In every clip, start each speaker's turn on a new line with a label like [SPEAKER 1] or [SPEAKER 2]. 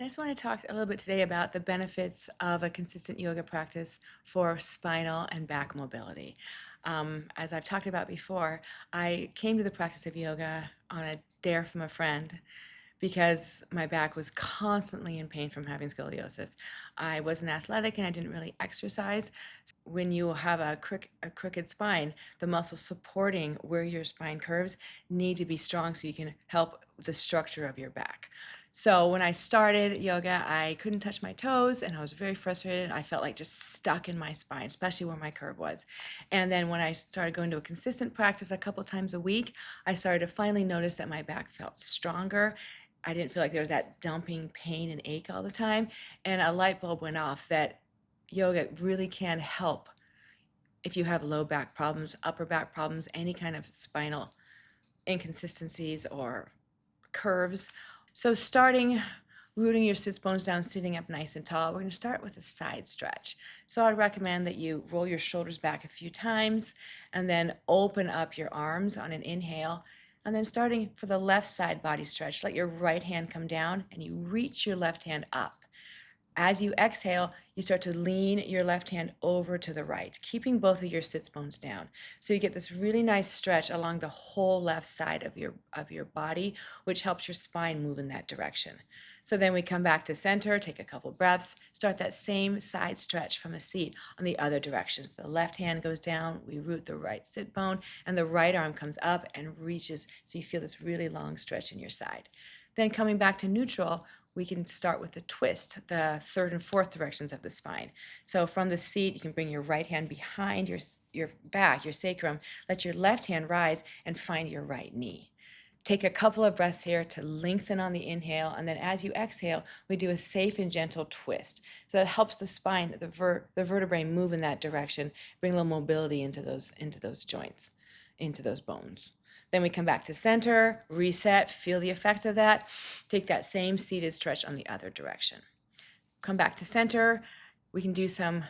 [SPEAKER 1] I just want to talk a little bit today about the benefits of a consistent yoga practice for spinal and back mobility. As I've talked about before, I came to the practice of yoga on a dare from a friend because my back was constantly in pain from having scoliosis. I wasn't athletic and I didn't really exercise. When you have a crooked spine, the muscles supporting where your spine curves need to be strong so you can help the structure of your back. So when I started yoga, I couldn't touch my toes and I was very frustrated. I felt like just stuck in my spine, especially where my curve was. And then when I started going to a consistent practice a couple times a week, I started to finally notice that my back felt stronger. I didn't feel like there was that dumping pain and ache all the time. And a light bulb went off that yoga really can help if you have low back problems, upper back problems, any kind of spinal inconsistencies or curves. So starting rooting your sits bones down, sitting up nice and tall, we're going to start with a side stretch. So I'd recommend that you roll your shoulders back a few times and then open up your arms on an inhale. And then starting for the left side body stretch, let your right hand come down and you reach your left hand up. As you exhale, you start to lean your left hand over to the right, keeping both of your sits bones down. So you get this really nice stretch along the whole left side of your body, which helps your spine move in that direction. So then we come back to center, take a couple breaths, start that same side stretch from a seat on the other directions. The left hand goes down, we root the right sit bone, and the right arm comes up and reaches, so you feel this really long stretch in your side. Then coming back to neutral, we can start with the twist, the third and fourth directions of the spine. So from the seat, you can bring your right hand behind your back, your sacrum, let your left hand rise and find your right knee. Take a couple of breaths here to lengthen on the inhale, and then as you exhale, we do a safe and gentle twist. So that helps the spine, the vertebrae move in that direction, bring a little mobility into those joints, into those bones. Then we come back to center, reset, feel the effect of that. Take that same seated stretch on the other direction. Come back to center. We can do some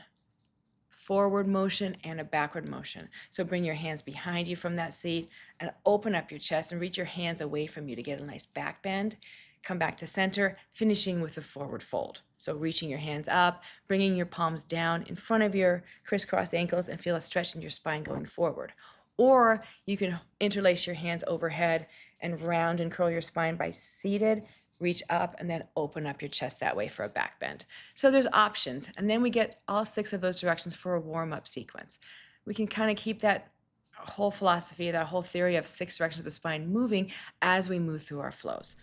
[SPEAKER 1] forward motion and a backward motion. So bring your hands behind you from that seat and open up your chest and reach your hands away from you to get a nice back bend. Come back to center, finishing with a forward fold. So reaching your hands up, bringing your palms down in front of your crisscross ankles and feel a stretch in your spine going forward. Or you can interlace your hands overhead and round and curl your spine by seated, reach up, and then open up your chest that way for a back bend. So there's options. And then we get all 6 of those directions for a warm-up sequence. We can kind of keep that whole philosophy, that whole theory of 6 directions of the spine moving as we move through our flows.